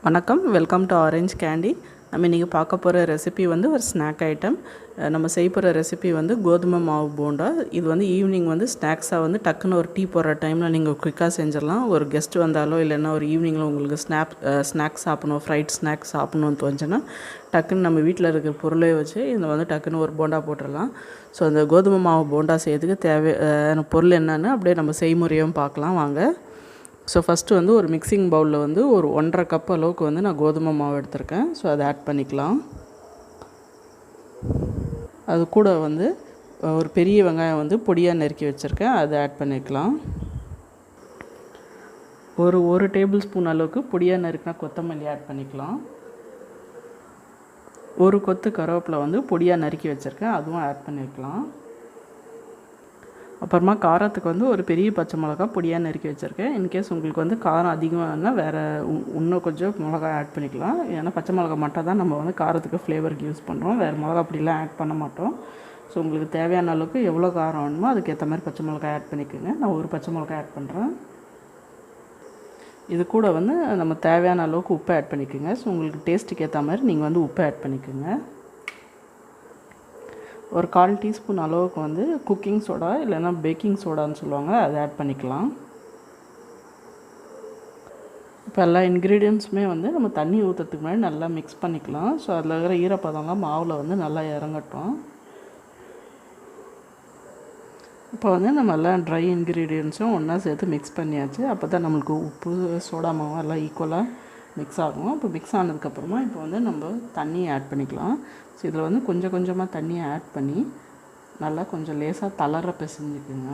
வணக்கம், welcome to orange candy. நம்ம இன்றைக்கி பார்க்க போகிற ரெசிபி வந்து ஒரு ஸ்நாக் ஐட்டம். நம்ம செய்ய போகிற ரெசிபி வந்து கோதுமை மாவு போண்டா. இது வந்து ஈவினிங் வந்து ஸ்நாக்ஸாக வந்து டக்குன்னு ஒரு டீ போடுற டைமில் நீங்கள் குயிக்காக செஞ்சிடலாம். ஒரு கெஸ்ட் வந்தாலோ இல்லைன்னா ஒரு ஈவினிங்கில் உங்களுக்கு ஸ்நாக்ஸ் சாப்பிடணும், ஃப்ரைட் ஸ்நாக்ஸ் சாப்பிட்ணுன்னு தோணுச்சுன்னா டக்குன்னு நம்ம வீட்டில் இருக்கிற பொருளே வச்சு இதில் வந்து டக்குன்னு ஒரு போண்டா போட்டுடலாம். ஸோ அந்த கோதுமை மாவு போண்டா செய்யறதுக்கு தேவையான பொருள் என்னென்னு அப்படியே நம்ம செய்முறையும் பார்க்கலாம் வாங்க. ஸோ ஃபஸ்ட்டு வந்து ஒரு மிக்சிங் பவுலில் வந்து ஒரு 1.5 கப் அளவுக்கு வந்து நான் கோதுமை மாவு எடுத்திருக்கேன். ஸோ அதை ஆட் பண்ணிக்கலாம். அது கூட வந்து ஒரு பெரிய வெங்காயம் வந்து பொடியாக நறுக்கி வச்சுருக்கேன், அதை ஆட் பண்ணிக்கலாம். ஒரு டேபிள் ஸ்பூன் அளவுக்கு பொடியாக நறுக்கினா கொத்தமல்லி ஆட் பண்ணிக்கலாம். ஒரு கொத்து கருவேப்பிலை வந்து பொடியாக நறுக்கி வச்சுருக்கேன், அதுவும் ஆட் பண்ணிக்கலாம். அப்புறமா காரத்துக்கு வந்து ஒரு பெரிய பச்சை மிளகா பொடியாக நறுக்கி வச்சுருக்கேன். இன்கேஸ் உங்களுக்கு வந்து காரம் அதிகமாகனா வேறு இன்னும் கொஞ்சம் மிளகா ஆட் பண்ணிக்கலாம். ஏன்னா பச்சை மிளகா மட்டும் தான் நம்ம வந்து காரத்துக்கு ஃப்ளேவருக்கு யூஸ் பண்ணுறோம், வேறு மிளகா அப்படிலாம் ஆட் பண்ண மாட்டோம். ஸோ உங்களுக்கு தேவையான அளவுக்கு எவ்வளோ காரம் வேணுமோ அதுக்கேற்ற மாதிரி பச்சை மிளகா ஆட் பண்ணிக்கோங்க. நான் ஒரு பச்சை மிளகா ஆட் பண்ணுறேன். இது கூட வந்து நம்ம தேவையான அளவுக்கு உப்பு ஆட் பண்ணிக்கோங்க. ஸோ உங்களுக்கு டேஸ்ட்டுக்கு ஏற்ற மாதிரி நீங்கள் வந்து உப்பு ஆட் பண்ணிக்கோங்க. ஒரு 1/4 டீஸ்பூன் அளவுக்கு வந்து குக்கிங் சோடா இல்லைன்னா பேக்கிங் சோடான்னு சொல்லுவாங்க, அதை ஆட் பண்ணிக்கலாம். இப்போ எல்லா இன்க்ரீடியன்ட்ஸுமே வந்து நம்ம தண்ணி ஊற்றுறதுக்கு முன்னாடி நல்லா மிக்ஸ் பண்ணிக்கலாம். ஸோ அதில் இருக்கிற ஈரப்பதம்லாம் மாவில் வந்து நல்லா இறங்கட்டும். இப்போ வந்து நம்ம எல்லாம் ட்ரை இன்க்ரீடியன்ட்ஸும் ஒன்றா சேர்த்து மிக்ஸ் பண்ணியாச்சு. அப்போ தான் நம்மளுக்கு உப்பு சோடா மாவு எல்லாம் ஈக்குவலாக மிக்ஸ் ஆகும். இப்போ மிக்ஸ் ஆனதுக்கப்புறமா இப்போ வந்து நம்ம தண்ணியை ஆட் பண்ணிக்கலாம். ஸோ இதில் வந்து கொஞ்சம் கொஞ்சமாக தண்ணியை ஆட் பண்ணி நல்லா கொஞ்சம் லேசாக தளர பிசைஞ்சுக்குங்க.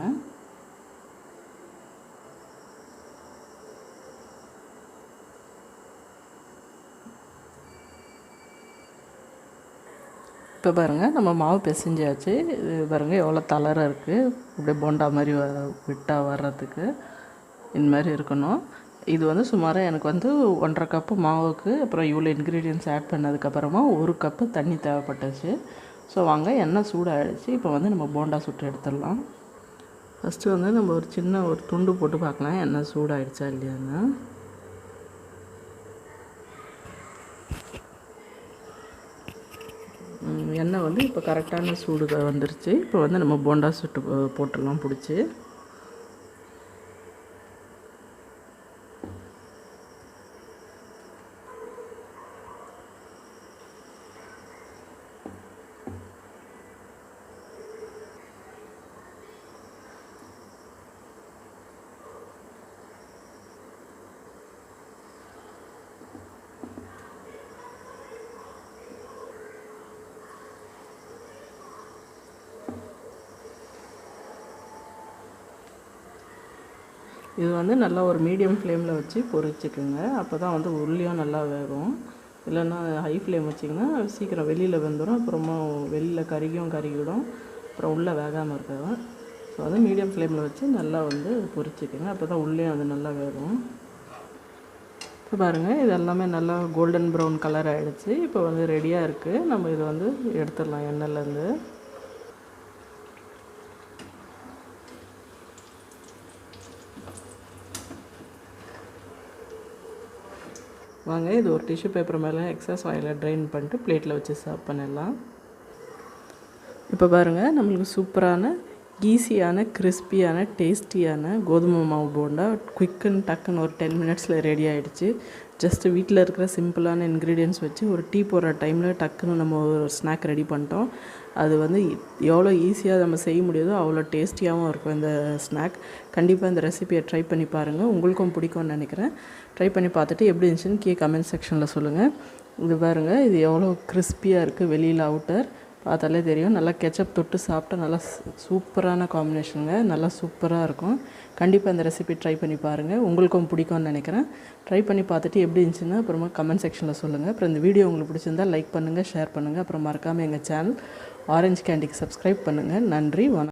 இப்போ பாருங்கள், நம்ம மாவு பிசைஞ்சாச்சு. இது பாருங்கள் எவ்வளோ தளர இருக்குது. அப்படியே போண்டா மாதிரி விட்டால் வர்றதுக்கு இந்த மாதிரி இருக்கணும். இது வந்து சுமாராக எனக்கு வந்து 1.5 கப்பு மாவுக்கு அப்புறம் இவ்வளோ இன்க்ரீடியன்ட்ஸ் ஆட் பண்ணதுக்கப்புறமா 1 கப்பு தண்ணி தேவைப்பட்டுச்சு. ஸோ வாங்க, எண்ணெய் சூடாகிடுச்சு. இப்போ வந்து நம்ம போண்டா சுட்டு எடுத்துடலாம். ஃபஸ்ட்டு வந்து நம்ம ஒரு சின்ன ஒரு துண்டு போட்டு பார்க்கலாம் எண்ணெய் சூடாகிடுச்சா இல்லையான்னு. எண்ணெய் வந்து இப்போ கரெக்டான சூடு வந்துருச்சு. இப்போ வந்து நம்ம போண்டா சுட்டு போட்டுடலாம் பிடிச்சி. இது வந்து நல்லா ஒரு மீடியம் ஃப்ளேமில் வச்சு பொரிச்சுக்குங்க. அப்போ தான் வந்து உள்ளியும் நல்லா வேகும். இல்லைன்னா ஹை ஃப்ளேம் வச்சிங்கன்னா சீக்கிரம் வெளியில் வெந்துடும், அப்புறமா வெளியில் கருகிடும், அப்புறம் உள்ளே வேகாமல் இருக்கும். ஸோ வந்து மீடியம் ஃப்ளேமில் வச்சு நல்லா வந்து பொரிச்சுக்குங்க. அப்போ தான் உள்ளேயும் அது நல்லா வேகும். இப்போ பாருங்கள், இது எல்லாமே நல்லா கோல்டன் ப்ரௌன் கலர் ஆகிடுச்சு. இப்போ வந்து ரெடியாக இருக்குது. நம்ம இதை வந்து எடுத்துடலாம் எண்ணெயிலேருந்து. வாங்க, இது ஒரு டிஷ்யூ பேப்பர் மேலே எக்ஸஸ் ஆயிலை ட்ரைன் பண்ணிட்டு பிளேட்டில் வச்சு சர்வ் பண்ணிடலாம். இப்போ பாருங்கள், நம்மளுக்கு சூப்பரான ஈஸியான கிறிஸ்பியான டேஸ்டியான கோதுமை மாவு போண்டா குயிக்குன்னு டக்குன்னு ஒரு 10 மினிட்ஸில் ரெடி ஆகிடுச்சு. ஜஸ்ட்டு வீட்டில் இருக்கிற சிம்பிளான இன்க்ரீடியன்ட்ஸ் வச்சு ஒரு டீ போடுற டைமில் டக்குன்னு நம்ம ஒரு ஸ்நாக் ரெடி பண்ணிட்டோம். அது வந்து எவ்வளோ ஈஸியாக நம்ம செய்ய முடியுதோ அவ்வளோ டேஸ்டியாகவும் இருக்கும் இந்த ஸ்நாக். கண்டிப்பாக இந்த ரெசிபியை ட்ரை பண்ணி பாருங்கள், உங்களுக்கும் பிடிக்கும்னு நினைக்கிறேன். ட்ரை பண்ணி பார்த்துட்டு எப்படி இருந்துச்சுன்னு கீழே கமெண்ட் செக்ஷனில் சொல்லுங்கள். இது பாருங்கள், இது எவ்வளோ கிறிஸ்பியாக இருக்குது. வெளியில் அவுட்டர் பார்த்தாலே தெரியும். நல்லா கெச்சப் தொட்டு சாப்பிட்டா நல்லா சூப்பரான காம்பினேஷனுங்க, நல்லா சூப்பராக இருக்கும். கண்டிப்பாக இந்த ரெசிபி ட்ரை பண்ணி பாருங்கள், உங்களுக்கும் பிடிக்கும்னு நினைக்கிறேன். ட்ரை பண்ணி பார்த்துட்டு எப்படி இருந்துச்சுன்னா அப்புறமா கமெண்ட் செக்ஷனில் சொல்லுங்கள். அப்புறம் இந்த வீடியோ உங்களுக்கு பிடிச்சிருந்தால் லைக் பண்ணுங்கள், ஷேர் பண்ணுங்கள். அப்புறம் மறக்காமல் எங்கள் சேனல் ஆரஞ்ச் கேண்டிக்கு சப்ஸ்கிரைப் பண்ணுங்கள். நன்றி, வணக்கம்.